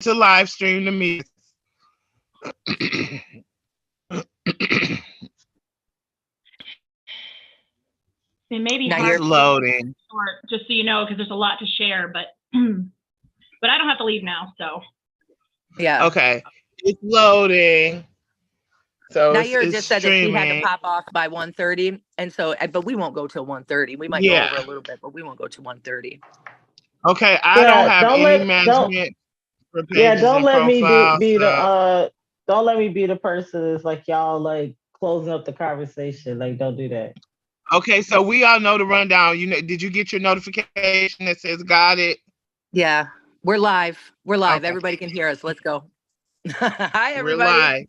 to live stream the meeting. It may be hard. hard It's loading. Just so you know, because there's a lot to share, but I don't have to leave now, so. Yeah. Okay. It's loading. So Nayyirah just said that she had streaming. to pop off by 1:30, and so, but we won't go till 1:30. We might go over a little bit, but we won't go to 1:30. Okay, I don't have any management for pages don't and let me profiles, be the don't let me be the person that's like y'all like closing up the conversation. Like, don't do that. Okay, so we all know the rundown. You know, did you get your notification that says got it? Yeah, we're live. We're live. Okay. Everybody can hear us. Let's go. Hi, everybody. We're live.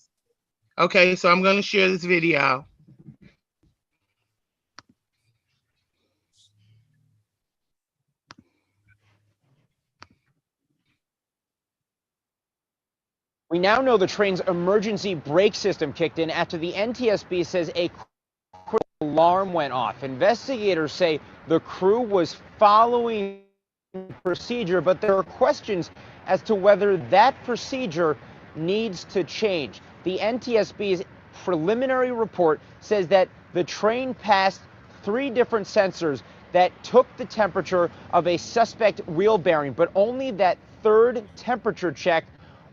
Okay, so I'm going to share this video. We now know the train's emergency brake system kicked in after the NTSB says a critical alarm went off. Investigators say the crew was following procedure, but there are questions as to whether that procedure needs to change. The NTSB's preliminary report says that the train passed 3 different sensors that took the temperature of a suspect wheel bearing, but only that 3rd temperature check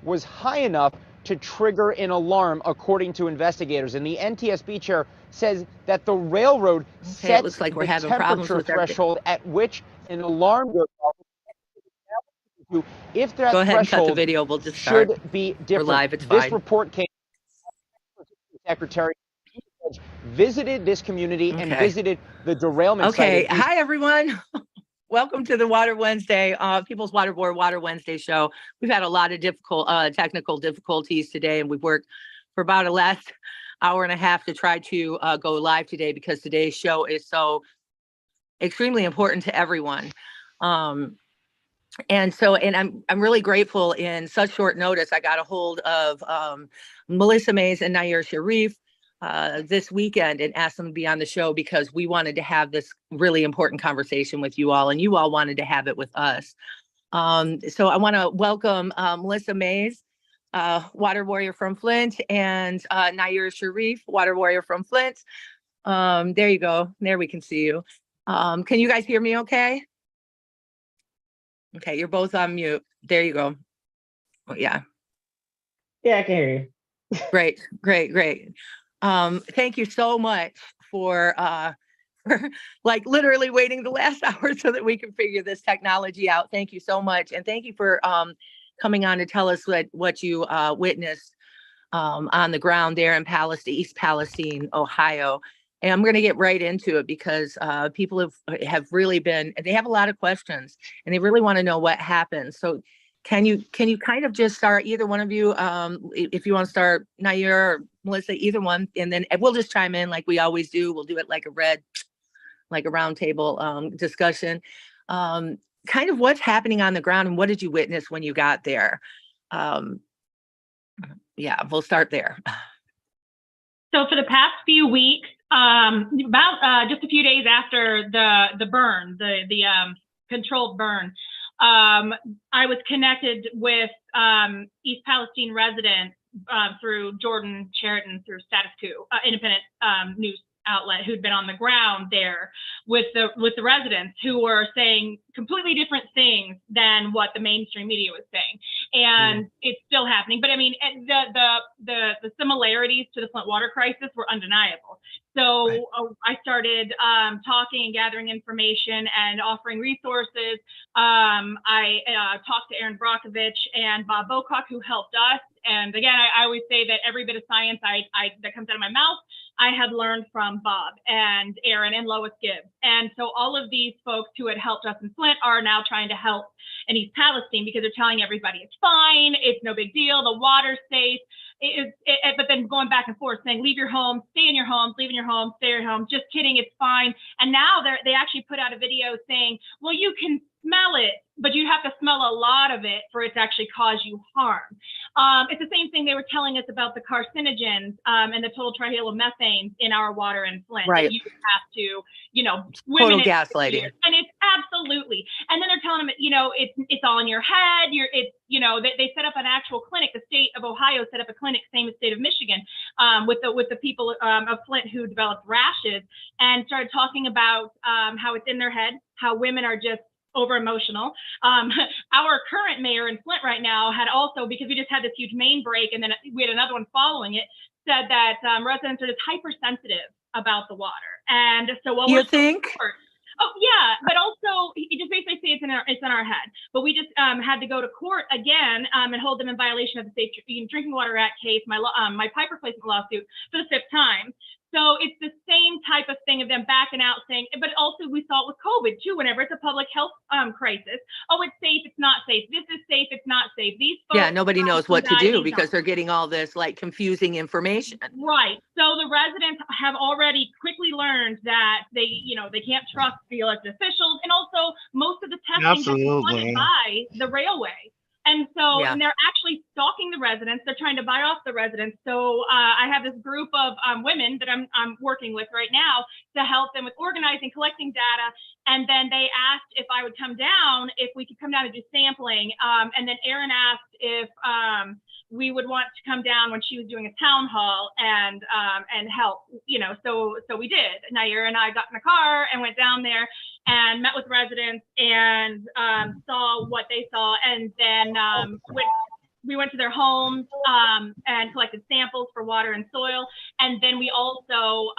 was high enough to trigger an alarm, according to investigators. And the NTSB chair says that the railroad sets looks like the we're having temperature threshold at which an alarm goes off. If that go ahead and cut the threshold video. We'll just start. should be different. We're live. It's this fine. report came. Secretary visited this community and visited the derailment site. Hi, everyone. Welcome to the Water Wednesday, People's Water Board Water Wednesday show. We've had a lot of technical difficulties today, and we've worked for about the last hour and a half to try to go live today because today's show is so extremely important to everyone. And I'm really grateful. In such short notice, I got a hold of Melissa Mays and Nayyirah Shariff this weekend and asked them to be on the show because we wanted to have this really important conversation with you all, and you all wanted to have it with us. So I want to welcome Melissa Mays, Water Warrior from Flint, and Nayyirah Shariff, Water Warrior from Flint. There you go. There we can see you. Can you guys hear me okay? Okay, you're both on mute. There you go. Oh, yeah. Yeah, I can hear you. Great. Thank you so much for like literally waiting the last hour so that we can figure this technology out. Thank you so much. And thank you for coming on to tell us what you witnessed on the ground there in East Palestine, Ohio. And I'm going to get right into it because people have really been, they have a lot of questions and they really want to know what happened. So can you kind of just start, either one of you, if you want to start, Nayyirah or Melissa, either one, and then we'll just chime in like we always do. We'll do it like a round table discussion. Kind of what's happening on the ground and what did you witness when you got there? Yeah, we'll start there. So for the past few weeks, about just a few days after the burn, the controlled burn, I was connected with East Palestine residents through Jordan Sheridan, through Status Quo, independent news outlet, who'd been on the ground there with the residents, who were saying completely different things than what the mainstream media was saying, and it's still happening. But I mean, the similarities to the Flint water crisis were undeniable. So I started talking and gathering information and offering resources. I talked to Aaron Brockovich and Bob Bocock, who helped us. And again, I always say that every bit of science that comes out of my mouth, I had learned from Bob and Aaron and Lois Gibbs. And so all of these folks who had helped us in Flint are now trying to help in East Palestine because they're telling everybody it's fine, it's no big deal, the water's safe. But then going back and forth saying, leave your home, stay in your homes, leave in your home, stay in your home, just kidding, it's fine. And now they actually put out a video saying, well, you can smell it, but you have to smell a lot of it for it to actually cause you harm. It's the same thing they were telling us about the carcinogens and the total trihalomethanes in our water in Flint. Right. That you have to, Total women. gaslighting. And it's absolutely. And then they're telling them, it's all in your head. They set up an actual clinic. The state of Ohio set up a clinic, same as state of Michigan, with the people of Flint who developed rashes, and started talking about how it's in their head, how women are just over emotional. Our current mayor in Flint right now had also, because we just had this huge main break and then we had another one following it, said that residents are just hypersensitive about the water. And so while you think? Oh yeah, but also you just basically say it's in our head. But we just had to go to court again and hold them in violation of the Safe Drinking Water Act case, my pipe replacement lawsuit, for the 5th time. So it's the same type of thing of them backing out, saying, but also we saw it with COVID too. Whenever it's a public health crisis, oh, it's safe, it's not safe. This is safe, it's not safe. These folks, yeah, nobody knows what to do because they're getting all this like confusing information. Right. So the residents have already quickly learned that they can't trust the elected officials, and also most of the testing has been funded by the railway. And so, and they're actually stalking the residents. They're trying to buy off the residents. So I have this group of women that I'm working with right now to help them with organizing, collecting data. And then they asked if I would come down, if we could come down and do sampling. And then Erin asked if we would want to come down when she was doing a town hall and help, so we did. Nayyirah and I got in a car and went down there and met with residents and saw what they saw. And then we went to their homes and collected samples for water and soil. And then we also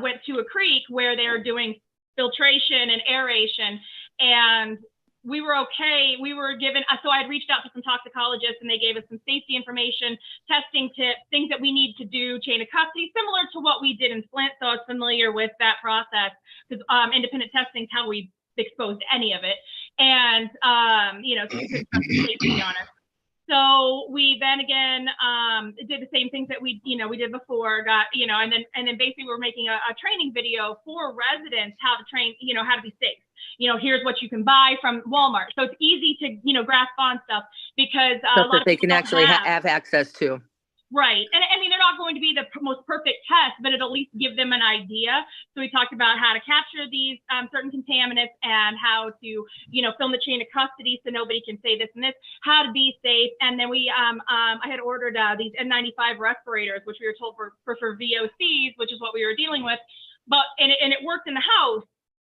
went to a creek where they're doing filtration and aeration. And we were okay. We were given, so I had reached out to some toxicologists and they gave us some safety information, testing tips, things that we need to do, chain of custody, similar to what we did in Flint. So I was familiar with that process because independent testing is how we exposed any of it. And, so we couldn't trust the safety on us. So we then again did the same things that we did before, and then basically we're making a training video for residents how to train, how to be safe. Here's what you can buy from Walmart. So it's easy to, grasp on stuff because stuff that they can actually have access to. Right. And I mean, they're not going to be the most perfect test, but it'll at least give them an idea. So we talked about how to capture these certain contaminants and how to, film the chain of custody so nobody can say this and this, how to be safe. And then I had ordered these N95 respirators, which we were told for VOCs, which is what we were dealing with. But it worked in the house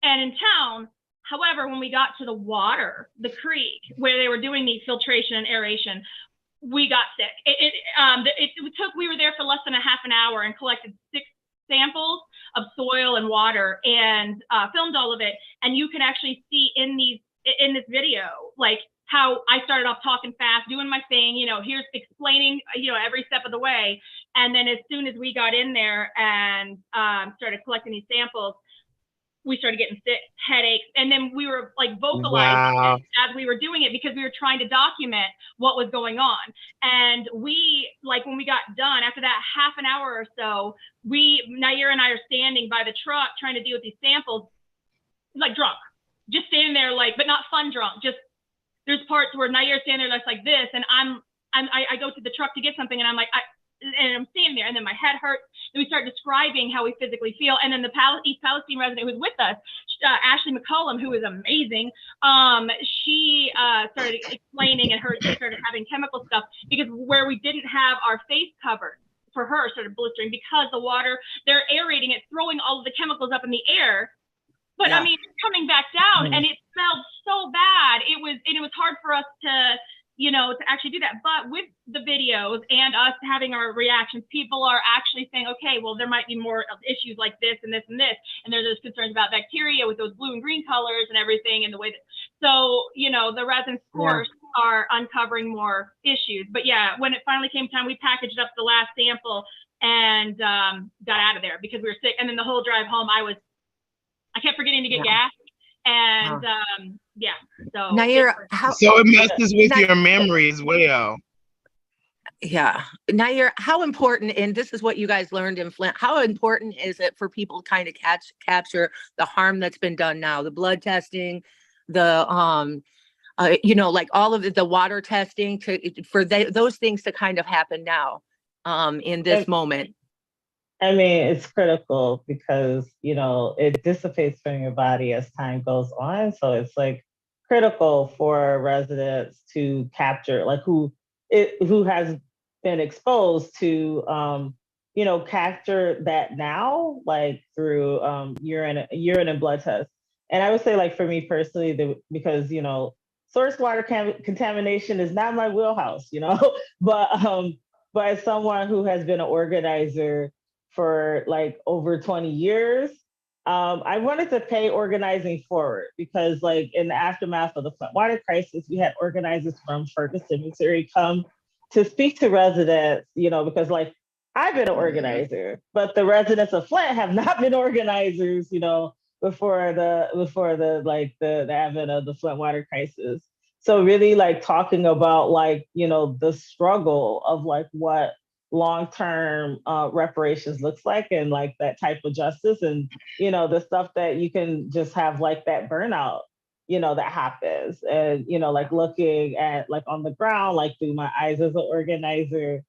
and in town. However, when we got to the water, the creek, where they were doing the filtration and aeration, we got sick. We were there for less than a half an hour and collected 6 samples of soil and water and filmed all of it. And you can actually see in this video, like how I started off talking fast, doing my thing, here's explaining, every step of the way. And then as soon as we got in there and started collecting these samples, we started getting sick, headaches, and then we were like vocalizing as we were doing it because we were trying to document what was going on. And we, like when we got done, after that half an hour or so, Nayyirah and I are standing by the truck trying to deal with these samples, like drunk, just standing there, like, but not fun drunk. Just there's parts where Nayyirah's standing there like this, and I go to the truck to get something, and I'm like, and I'm standing there, and then my head hurts. Then we start describing how we physically feel. And then the East Palestine resident who was with us, Ashley McCollum, who is amazing, she started explaining, and she started having chemical stuff because where we didn't have our face covered for her started blistering because the water, they're aerating it, throwing all of the chemicals up in the air. But I mean, it's coming back down, and it smelled so bad. It was hard for us to actually do that. But with the videos and us having our reactions, people are actually saying, okay, well, there might be more issues like this and this and this. And there's concerns about bacteria with those blue and green colors and everything and the way that, so, the residents, of course, are uncovering more issues. But yeah, when it finally came time, we packaged up the last sample and got out of there because we were sick. And then the whole drive home, I kept forgetting to get gas. And so Nayyirah, so it messes with your memory as well. Yeah. Nayyirah, how important, and this is what you guys learned in Flint, how important is it for people to kind of capture the harm that's been done now, the blood testing, the like all of the water testing for those things to kind of happen now in this moment. I mean, it's critical because, it dissipates from your body as time goes on. So it's like critical for residents to capture, like who has been exposed to, capture that now, like through urine and blood tests. And I would say, like, for me personally, because, source water contamination is not my wheelhouse, but as someone who has been an organizer for like over 20 years, I wanted to pay organizing forward because, like, in the aftermath of the Flint water crisis, we had organizers from Ferguson, Missouri come to speak to residents, because, like, I've been an organizer, but the residents of Flint have not been organizers, before the advent of the Flint water crisis. So really, like, talking about, like, the struggle of, like, what long-term reparations looks like, and like that type of justice, and the stuff that you can just have, like that burnout that happens, and like looking at, like, on the ground, like through my eyes as an organizer,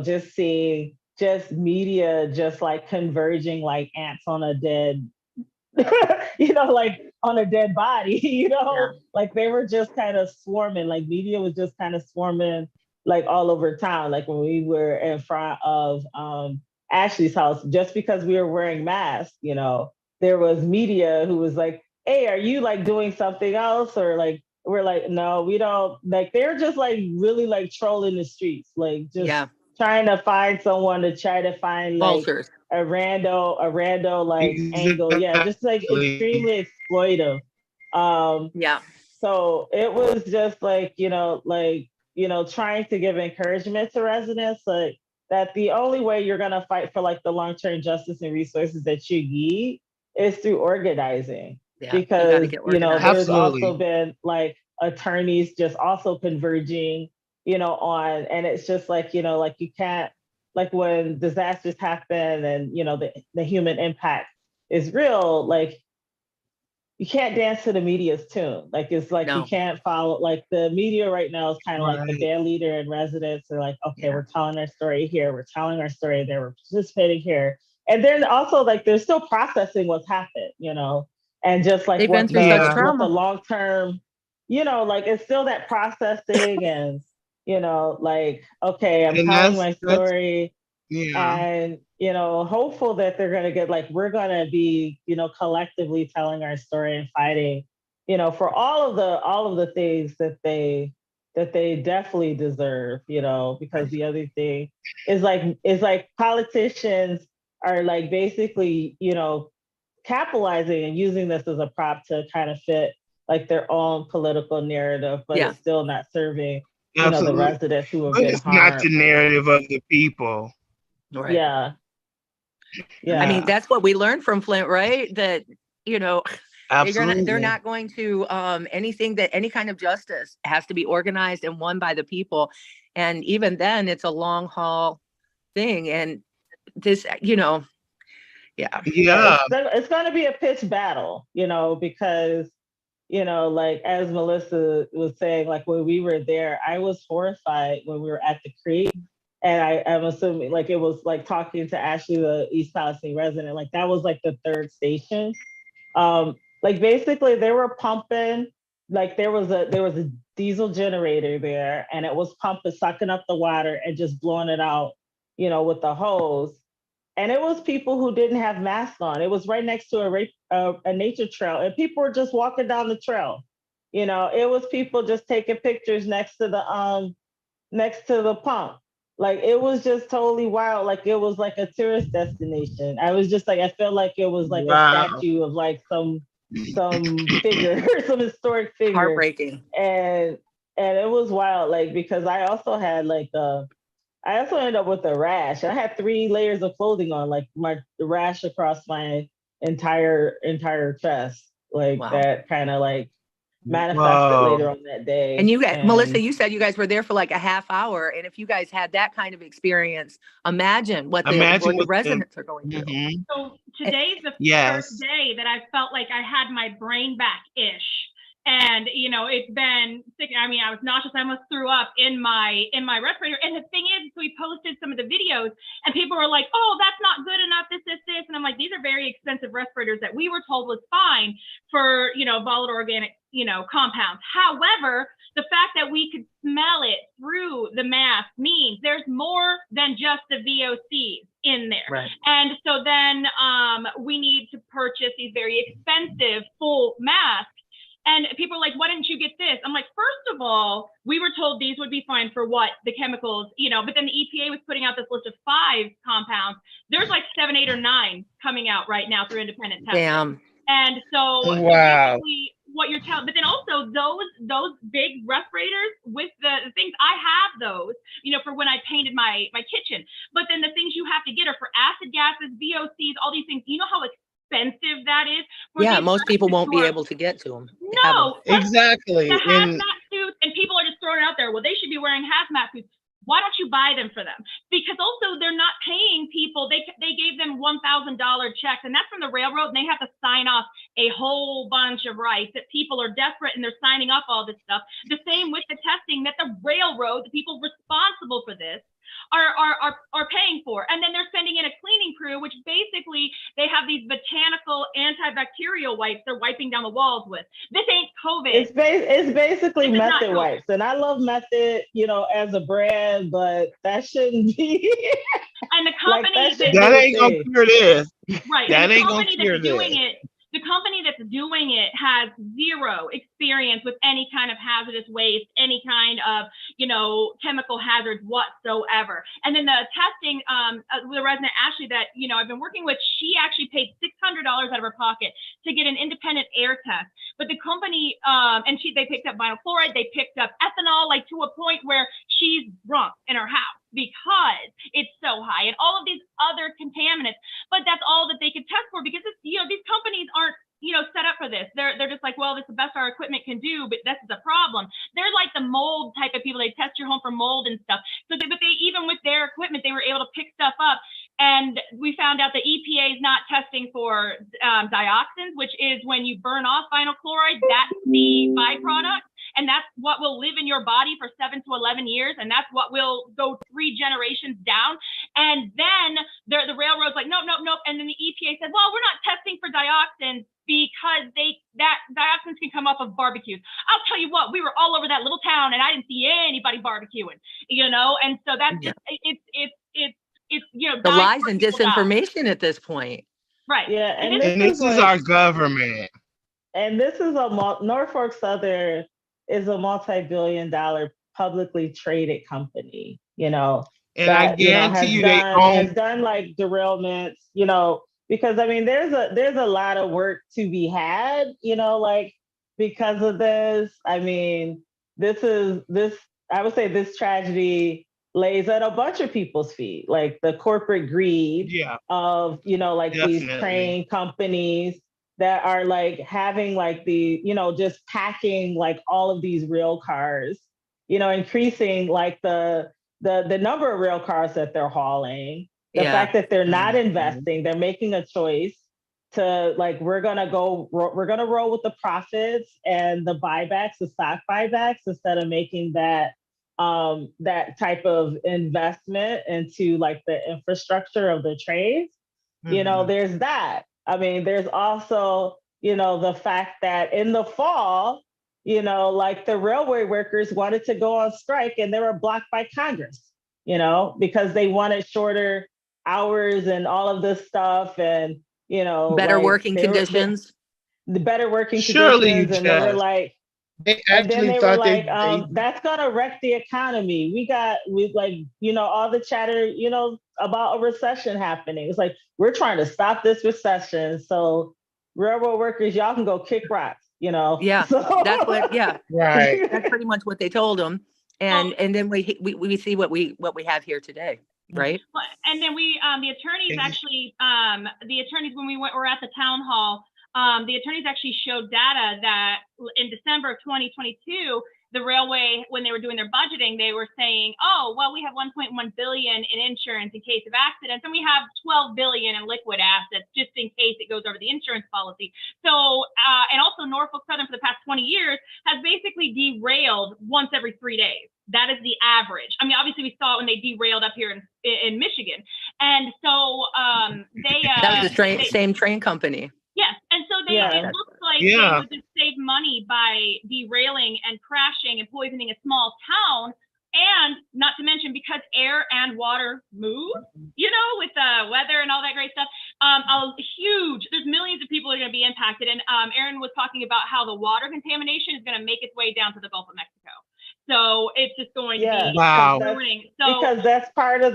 just seeing just media just like converging like ants on a dead like on a dead body, Yeah. like they were just kind of swarming, like media was just kind of swarming like all over town. Like when we were in front of Ashley's house, just because we were wearing masks, there was media who was like, hey, are you like doing something else? Or like, we're like, no, we don't. Like, they're just like really like trolling the streets, like just trying to find someone to try to find like vultures. a rando like angle. Yeah, just like extremely exploitive. So it was just like, trying to give encouragement to residents, like that the only way you're gonna fight for like the long-term justice and resources that you need is through organizing. Because there's also been like attorneys just also converging, on, and it's just like, like you can't, like when disasters happen and the human impact is real, like you can't dance to the media's tune. Like it's like you can't follow, like the media right now is kind of like the band leader and residents are like, okay, we're telling our story here, we're telling our story there, we're participating here. And then also like they're still processing what's happened, and just like what the long-term, like it's still that processing and, like, okay, I'm telling my story. And, hopeful that they're going to get, like, we're going to be, collectively telling our story and fighting, for all of the things that they definitely deserve, because the other thing is like politicians are like basically, capitalizing and using this as a prop to kind of fit like their own political narrative, but it's still not serving, the residents who have been it's harmed. not the narrative of the people. Right. Yeah. I mean, that's what we learned from Flint, right? That, they're not going to anything that any kind of justice has to be organized and won by the people. And even then it's a long haul thing. And this, it's going to be a pitched battle, because, like as Melissa was saying, like when we were there, I was horrified when we were at the creek. And I'm assuming like it was like talking to Ashley, the East Palestine resident, like that was like the third station. Like basically they were pumping, like there was a diesel generator there and it was pumping, sucking up the water and just blowing it out, with the hose. And it was people who didn't have masks on. It was right next to a nature trail and people were just walking down the trail. It was people just taking pictures next to the pump. Like it was just totally wild. Like it was like a tourist destination. I was just like, I felt like it was like a statue of like some figure, some historic figure. Heartbreaking. And it was wild, like because I also had like I also ended up with a rash. I had 3 layers of clothing on, like the rash across my entire chest, like that kind of like manifested later on that day. And Melissa, you said you guys were there for like a half hour. And if you guys had that kind of experience, imagine what the residents are going through. Mm-hmm. So today's the first day that I felt like I had my brain back-ish. And, you know, it's been sick. I mean, I was nauseous. I almost threw up in my respirator. And the thing is, we posted some of the videos and people were like, oh, that's not good enough, this. And I'm like, these are very expensive respirators that we were told was fine for, you know, volatile organic, you know, compounds. However, the fact that we could smell it through the mask means there's more than just the VOCs in there. Right. And so then we need to purchase these very expensive full masks. And people are like, why didn't you get this? I'm like, first of all, we were told these would be fine for what? The chemicals, you know, but then the EPA was putting out this list of 5 compounds. There's like 7, 8, or 9 coming out right now through independent testing. Damn. And so basically what you're telling, but then also those big respirators with the things, I have those, you know, for when I painted my kitchen. But then the things you have to get are for acid gases, VOCs, all these things. You know how expensive that is? Yeah, most people won't be able to get to them. No, exactly. The hazmat suits, and people are just throwing it out there. Well, they should be wearing hazmat suits. Why don't you buy them for them? Because also they're not paying people. They gave them $1,000 checks, and that's from the railroad, and they have to sign off a whole bunch of rights that people are desperate and they're signing up all this stuff. The same with the testing that the railroad, the people responsible for this, are paying for. And then they're sending in a cleaning crew, which basically they have these botanical antibacterial wipes they're wiping down the walls with. This ain't COVID. It's basically method wipes. And I love method, you know, as a brand, but that shouldn't be. And the company that ain't gonna cure this. Right. That ain't gonna cure this. The company that's doing it has zero experience with any kind of hazardous waste, any kind of, you know, chemical hazards whatsoever. And then the testing, the resident Ashley that, you know, I've been working with, she actually paid $600 out of her pocket to get an independent air test. But the company, and they picked up vinyl chloride, they picked up ethanol, like to a point where she's drunk in her house because it's so high, and all of these other contaminants. But that's all that they could test for, because it's, you know, these companies aren't, you know, set up for this. They're just like, well, this is the best our equipment can do, but this is a problem. They're like the mold type of people. They test your home for mold and stuff. But they even with their equipment, they were able to pick stuff up. And we found out the EPA is not testing for dioxins, which is when you burn off vinyl chloride, that's the byproduct. And that's what will live in your body for 7 to 11 years. And that's what will go 3 generations down. And then the railroad's like, nope. And then the EPA said, well, we're not testing for dioxins because that dioxins can come off of barbecues. I'll tell you what, we were all over that little town and I didn't see anybody barbecuing, you know? And so that's just, it's you know, the lies and disinformation at this point. Right. Yeah. And this is our government. And this is Norfolk Southern is a multi-billion-dollar publicly traded company, you know. And I guarantee you, has done like derailments, you know, because I mean, there's a lot of work to be had, you know, like because of this. I mean, I would say this tragedy lays at a bunch of people's feet, like the corporate greed of, you know, like these train companies that are like having like the, you know, just packing like all of these rail cars, you know, increasing like the number of rail cars that they're hauling, the fact that they're not investing, they're making a choice to like, we're going to roll with the profits and the buybacks, the stock buybacks, instead of making that type of investment into like the infrastructure of the trades. You know, there's that. I mean, there's also, you know, the fact that in the fall, you know, like the railway workers wanted to go on strike and they were blocked by Congress, you know, because they wanted shorter hours and all of this stuff and, you know, better working conditions. The better working conditions. And they were like, that's gonna wreck the economy. We like, you know, all the chatter, you know, about a recession happening. It's like, we're trying to stop this recession. So railroad workers, y'all can go kick rocks, you know? Yeah, so. That's what, right. That's pretty much what they told them. And then we see what we have here today, right? And then the attorneys actually, when we were at the town hall, the attorneys actually showed data that in December of 2022, the railway, when they were doing their budgeting, they were saying, oh, well, we have 1.1 billion in insurance in case of accidents, and we have 12 billion in liquid assets just in case it goes over the insurance policy. So, and also Norfolk Southern for the past 20 years has basically derailed once every 3 days. That is the average. I mean, obviously we saw it when they derailed up here in Michigan. And so that was the same train company. Yes. And so it looks like they would just save money by derailing and crashing and poisoning a small town. And not to mention, because air and water move, with the weather and all that great stuff, there's millions of people are going to be impacted. And Aaron was talking about how the water contamination is going to make its way down to the Gulf of Mexico. So it's just going to be ruining. So because that's part of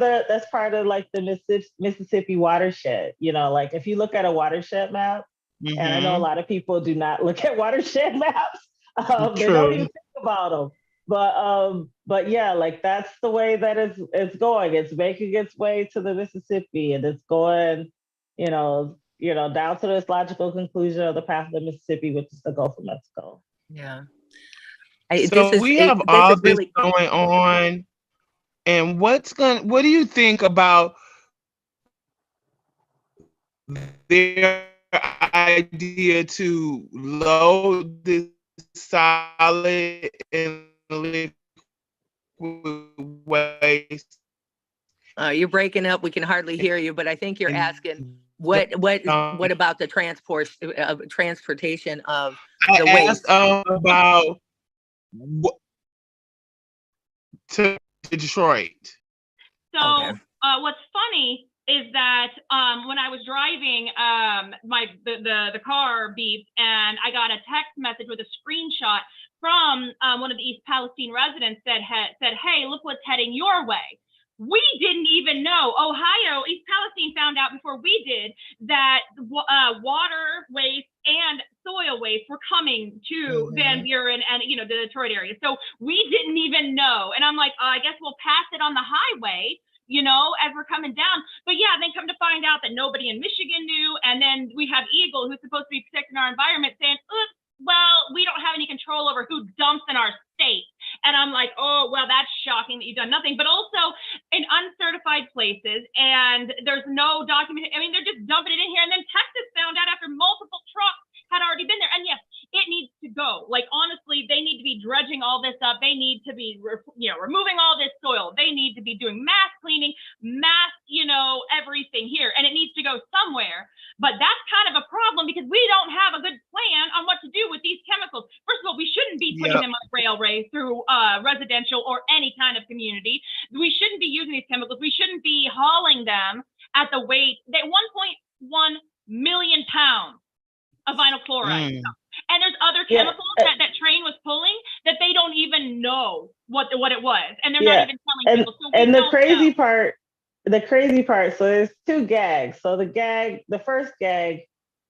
like the Mississippi watershed. Like if you look at a watershed map, and I know a lot of people do not look at watershed maps. They don't even think about them. But yeah, like that's the way that it's going. It's making its way to the Mississippi, and it's going, down to this logical conclusion of the path of the Mississippi, which is the Gulf of Mexico. Yeah. We have all this going on, and what do you think about their idea to load this solid and liquid waste? You're breaking up. We can hardly hear you, but I think you're asking what about the transportation of the waste? About to Detroit. So what's funny is that when I was driving, the car beeped, and I got a text message with a screenshot from one of the East Palestine residents that said, "Hey, look what's heading your way." We didn't even know. Ohio, East Palestine found out before we did that water waste and soil waste were coming to Van Buren and the Detroit area. So we didn't even know. And I'm like, I guess we'll pass it on the highway, as we're coming down. But yeah, then come to find out that nobody in Michigan knew. And then we have Eagle, who's supposed to be protecting our environment, saying, oops, well, we don't have any control over who dumps in our state. And I'm like, oh, well, that's shocking that you've done nothing. But also in uncertified places, and there's no document. I mean, they're just dumping it in here. And then Texas found out after multiple trucks had already been there. And yes, it needs to go. Like, honestly, they need to be dredging all this up. They need to be, removing all this soil. They need to be doing mass cleaning, everything here. And it needs to go somewhere. But that's kind of a problem because we don't have a good plan on what to do with these chemicals. First of all, we shouldn't be putting them on railways through residential or any kind of community. We shouldn't be using these chemicals. We shouldn't be hauling them at the weight. They 1.1 million pounds of vinyl chloride. And there's other chemicals that train was pulling that they don't even know what it was. And they're not even telling people. So and the crazy part, so there's two gags. So the first gag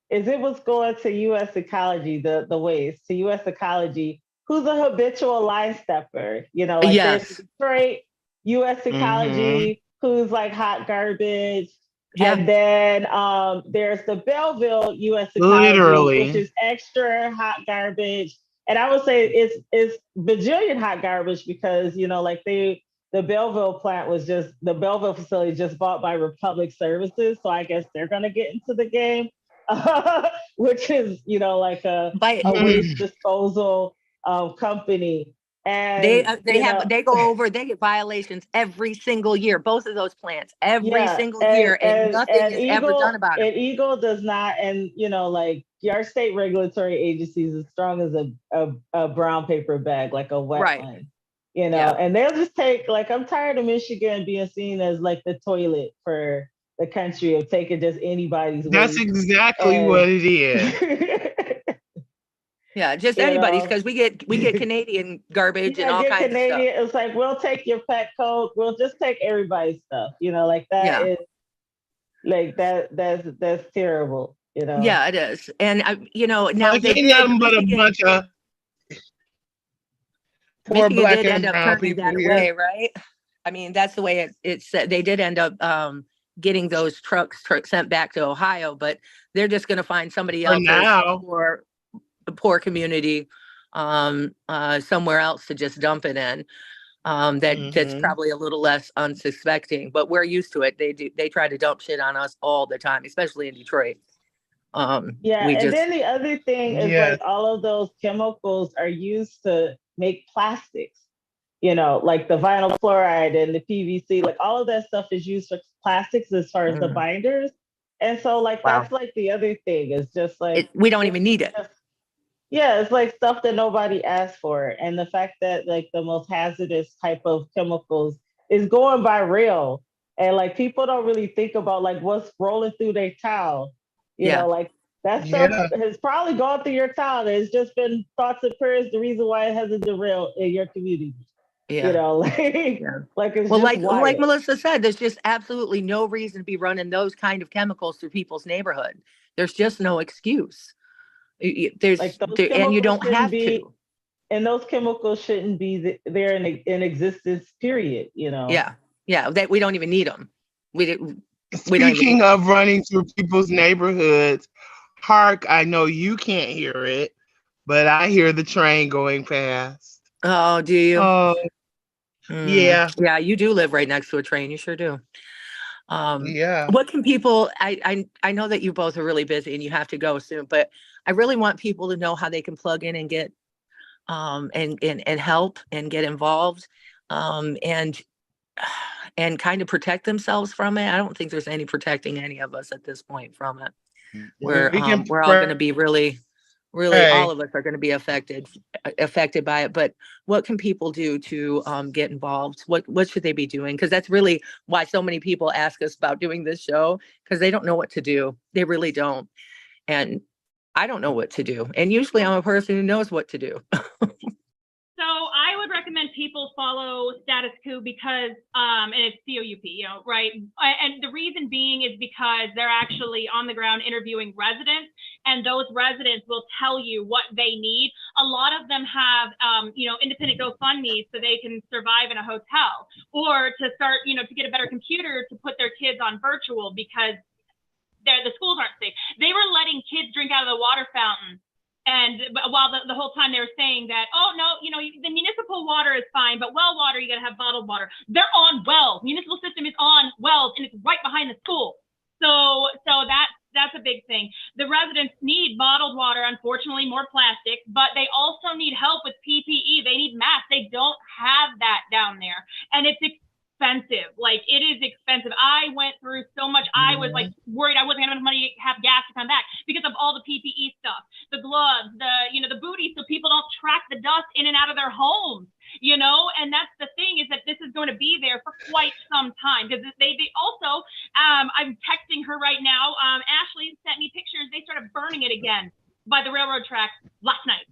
is it was going to U.S. Ecology, the waste, to U.S. Ecology, who's a habitual line stepper. There's Detroit, U.S. Ecology, who's like hot garbage. Yeah. And then there's the Belleville U.S. Ecology, which is extra hot garbage. And I would say it's bajillion hot garbage because, the Belleville plant the Belleville facility just bought by Republic Services. So I guess they're going to get into the game, which is, like a waste disposal company. And they get violations every single year, both of those plants, every single year, and nothing is ever done about it. And Eagle does not, and our state regulatory agency is as strong as a brown paper bag, like a wet one. And they'll just take, I'm tired of Michigan being seen as like the toilet for the country of taking just anybody's That's waste. Exactly what it is. Yeah, just anybody's, because we get Canadian garbage and all kinds of stuff. It's like, we'll take your pet Coke. We'll just take everybody's stuff. That is like that's terrible. Yeah, it is. And now they nothing but a bunch of poor Michigan black did and end up brown turning people that here. way, right? I mean, that's the way it's said. They did end up getting those trucks sent back to Ohio, but they're just going to find somebody else for the poor community somewhere else to just dump it in. That's probably a little less unsuspecting, but we're used to it. They try to dump shit on us all the time, especially in Detroit. Then the other thing is like all of those chemicals are used to make plastics, like the vinyl chloride and the PVC, like all of that stuff is used for plastics as far as the binders. And so like, that's like the other thing is just like, we don't even need it. It's like stuff that nobody asked for. And the fact that like the most hazardous type of chemicals is going by rail. And like people don't really think about like what's rolling through their town. You know, like that stuff has probably gone through your town. There's just been thoughts and prayers, the reason why it hasn't derailed in your community. Like it's like Melissa said, there's just absolutely no reason to be running those kind of chemicals through people's neighborhood. There's just no excuse. And you don't have to. And those chemicals shouldn't be there in existence, period, that we don't even need them. Speaking of running through people's neighborhoods, hark, I know you can't hear it, but I hear the train going past. Oh, do you? Oh, yeah. Yeah, you do live right next to a train. You sure do. What can people, I know that you both are really busy and you have to go soon, but I really want people to know how they can plug in and get and help and get involved and kind of protect themselves from it. I don't think there's any protecting any of us at this point from it. We're all going to be really all of us are going to be affected by it. But what can people do to get involved? What should they be doing? Because that's really why so many people ask us about doing this show, because they don't know what to do. They really don't. And I don't know what to do. And usually I'm a person who knows what to do. So I would recommend people follow Status Coup because, and it's COUP, right? And the reason being is because they're actually on the ground interviewing residents, and those residents will tell you what they need. A lot of them have, independent GoFundMe so they can survive in a hotel, or to start, to get a better computer to put their kids on virtual because the schools aren't safe. They were letting kids drink out of the water fountain. And while the whole time they were saying that, oh, no, the municipal water is fine, but well water, you got to have bottled water. They're on wells. Municipal system is on wells, and it's right behind the school. So that's a big thing. The residents need bottled water, unfortunately, more plastic, but they also need help with PPE. They need masks. They don't have that down there. And it's expensive. Like, it is expensive. I went through so much. I was like worried I wasn't gonna have enough money to have gas to come back because of all the PPE stuff, the gloves, the booties, so people don't track the dust in and out of their homes, and that's the thing, is that this is going to be there for quite some time, because they also, I'm texting her right now. Ashley sent me pictures. They started burning it again by the railroad tracks last night.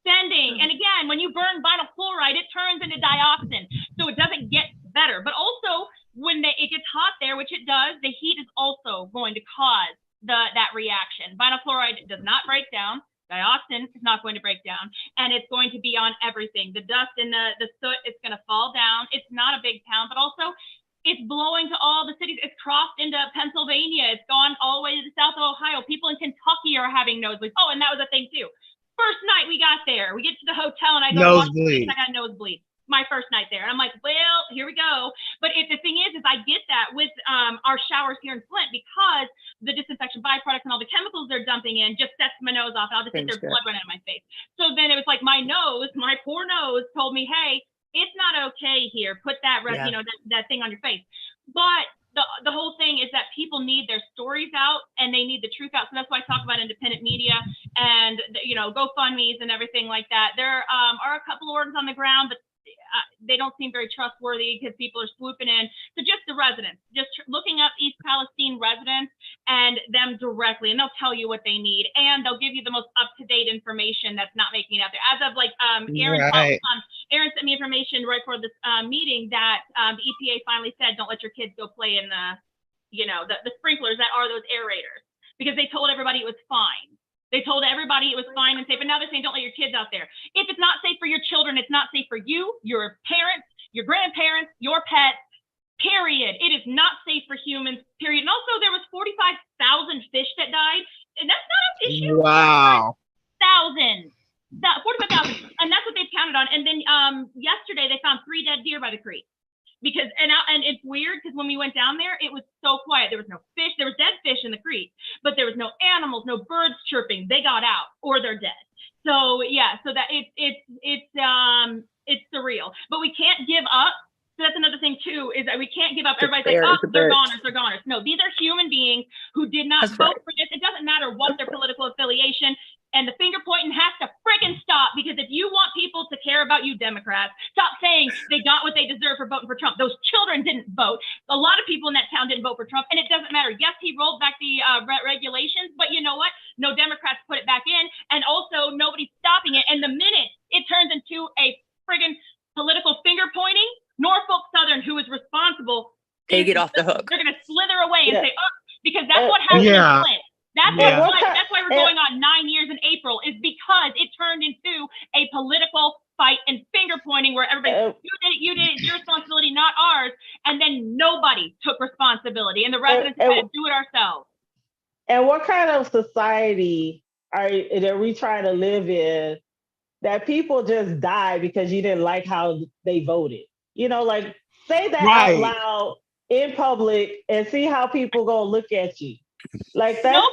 And again, when you burn vinyl chloride, it turns into dioxin, so it doesn't get better. But also, when it gets hot there, which it does, the heat is also going to cause that reaction. Vinyl chloride does not break down. Dioxin is not going to break down, and it's going to be on everything. The dust and the soot is going to fall down. It's not a big town, but also it's blowing to all the cities. It's crossed into Pennsylvania. It's gone all the way to the south of Ohio. People in Kentucky are having nosebleeds. Oh, and that was a thing too. First night we got there, we get to the hotel and I go, nosebleed. I got a nosebleed. My first night there. And I'm like, well, here we go. But the thing is I get that with our showers here in Flint, because the disinfection byproducts and all the chemicals they're dumping in just sets my nose off. I'll just get their blood running out of my face. So then it was like my poor nose told me, hey, it's not okay here. Put that, that thing on your face. But the whole thing is that people need their stories out and they need the truth out. So that's why I talk about independent media and, GoFundMes and everything like that. There are a couple of orders on the ground, but they don't seem very trustworthy because people are swooping in. So just the residents, just looking up East Palestine residents and them directly, and they'll tell you what they need, and they'll give you the most up-to-date information that's not making it out there. As of Aaron sent me information right before this meeting that the EPA finally said, don't let your kids go play in the sprinklers that are those aerators, because they told everybody it was fine. They told everybody it was fine and safe, but now they're saying don't let your kids out there. If it's not safe for your children, it's not safe for you, your parents, your grandparents, your pets, period. It is not safe for humans, period. And also there was 45,000 fish that died, and that's not an issue. Wow. 1,000. 45,000, and that's what they've counted on. And then yesterday they found 3 dead deer by the creek. Because and it's weird because when we went down there, it was so quiet. There was no fish. There was dead fish in the creek, but there was no animals, no birds chirping. They got out or they're dead. So yeah, so that it's surreal. But we can't give up. So that's another thing too, is that we can't give up. Everybody's like, oh, they're goners, they're goners. No, these are human beings who did not vote for this. It doesn't matter what their political affiliation. And the finger pointing has to friggin' stop, because if you want people to care about you Democrats, stop saying they got what they deserve for voting for Trump. Those children didn't vote. A lot of people in that town didn't vote for Trump, and it doesn't matter. Yes, he rolled back the regulations, but you know what? No Democrats put it back in, and also nobody's stopping it. And the minute it turns into a friggin' political finger pointing, Norfolk Southern, who is responsible, they get off the hook. They're going to slither away and say, oh, because that's what happened in Flint. That's why we're going on 9 years in April, is because it turned into a political fight and finger pointing where everybody, you did it, it's your responsibility, not ours. And then nobody took responsibility, and the residents had to do it ourselves. And what kind of society are we trying to live in that people just die because you didn't like how they voted? You know, like, say that out loud in public and see how people gonna look at you. Like, that's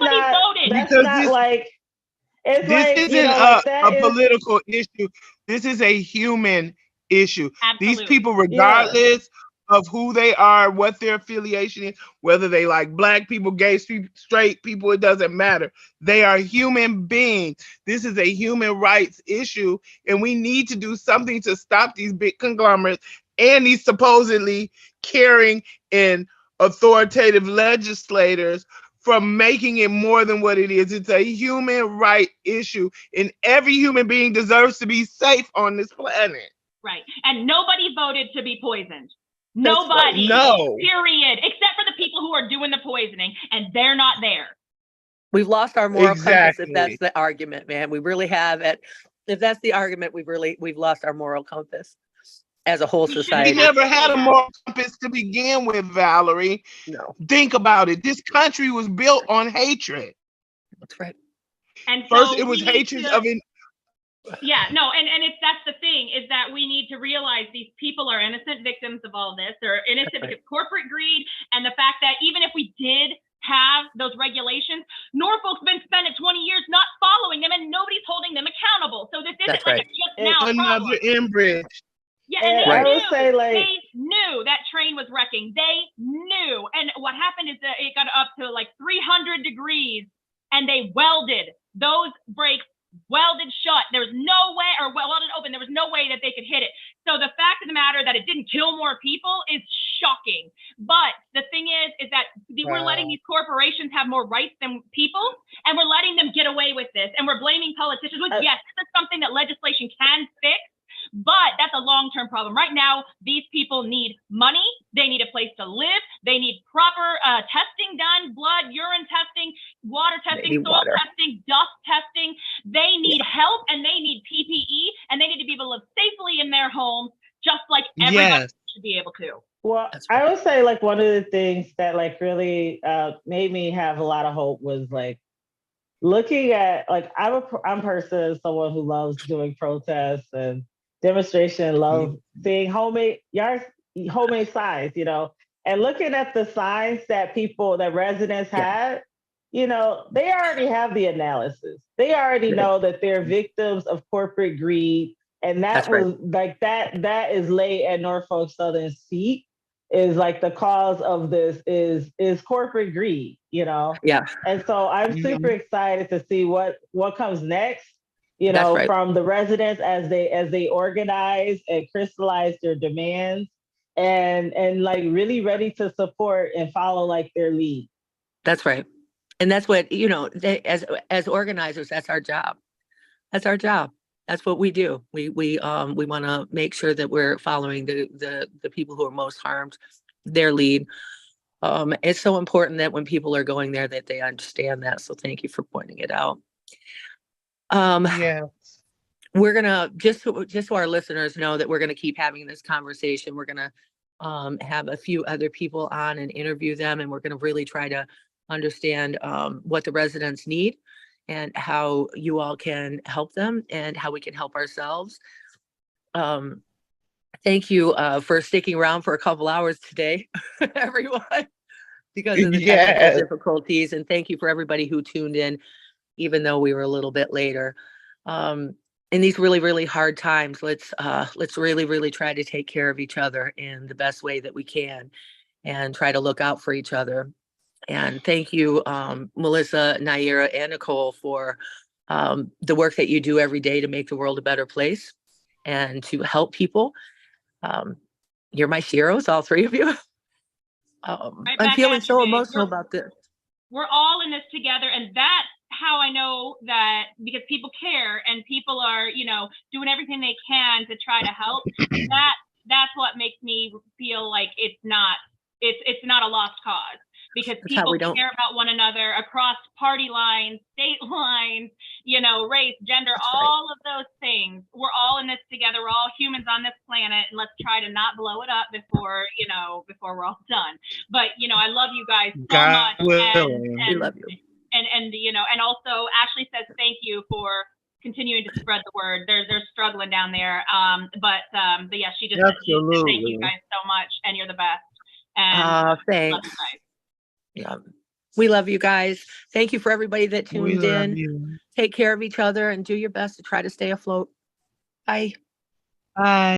isn't a political issue. This is a human issue. Absolutely. These people, regardless of who they are, what their affiliation is, whether they like black people, gay people, straight people, it doesn't matter. They are human beings. This is a human rights issue, and we need to do something to stop these big conglomerates and these supposedly caring and authoritative legislators from making it more than what it is. It's a human right issue, and every human being deserves to be safe on this planet. Right. And nobody voted to be poisoned. Nobody. No. Period. Except for the people who are doing the poisoning, and they're not there. We've lost our moral compass, if that's the argument, man. We really have it. If that's the argument, we've lost our moral compass as a whole society. We never had a moral compass to begin with, Valerie. No. Think about it. This country was built on hatred. That's right. And first, it was hatred of it. Yeah, no, and that's the thing, is that we need to realize these people are innocent victims of all this. They're innocent because of corporate greed, and the fact that even if we did have those regulations, Norfolk's been spending 20 years not following them, and nobody's holding them accountable. So this isn't like a just now another Enbridge. Yeah, and they knew that train was wrecking. They knew. And what happened is that it got up to like 300 degrees, and they welded those brakes, welded shut. There was no way, or welded open. There was no way that they could hit it. So the fact of the matter that it didn't kill more people is shocking. But the thing is that we're letting these corporations have more rights than people, and we're letting them get away with this. And we're blaming politicians, which, yes, this is something that legislation can fix. But that's a long-term problem. Right now, these people need money. They need a place to live. They need proper testing done, blood, urine testing, water testing, soil testing, dust testing. They need help, and they need PPE, and they need to be able to live safely in their homes, just like everybody should be able to. Well, I would say, like, one of the things that, like, really made me have a lot of hope was, like, looking at, like, I'm person, someone who loves doing protests and demonstration, love seeing homemade signs, you know, and looking at the signs that residents had, you know, they already have the analysis. They already know that they're victims of corporate greed. And that that is laid at Norfolk Southern's feet, is like the cause of this is corporate greed, you know? Yeah. And so I'm super excited to see what comes next. You know, from the residents as they organize and crystallize their demands, and like really ready to support and follow like their lead. That's right, and that's what, you know, as organizers, that's our job. That's our job. That's what we do. We want to make sure that we're following the people who are most harmed, their lead. It's so important that when people are going there that they understand that. So thank you for pointing it out. We're gonna just so our listeners know that we're gonna keep having this conversation. We're gonna have a few other people on and interview them, and we're gonna really try to understand what the residents need and how you all can help them and how we can help ourselves. Thank you for sticking around for a couple hours today, everyone, because of the technical difficulties. And thank you for everybody who tuned in, even though we were a little bit later. In these really, really hard times, let's really, really try to take care of each other in the best way that we can and try to look out for each other. And thank you, Melissa, Nayyirah, and Nicole for the work that you do every day to make the world a better place and to help people. You're my heroes, all three of you. I'm feeling so emotional about this. We're all in this together, and that's how I know that, because people care and people are, you know, doing everything they can to try to help. That's what makes me feel like it's not a lost cause, because people care about one another across party lines, state lines, you know, race, gender, all of those things. We're all in this together. We're all humans on this planet, and let's try to not blow it up before we're all done. But, you know, I love you guys so much. And we love you. And you know, and also Ashley says thank you for continuing to spread the word. They're struggling down there. But yeah, she just said thank you guys so much, and you're the best. And thanks. Love you guys. Yeah, we love you guys. Thank you for everybody that tuned in. You. Take care of each other and do your best to try to stay afloat. Bye. Bye.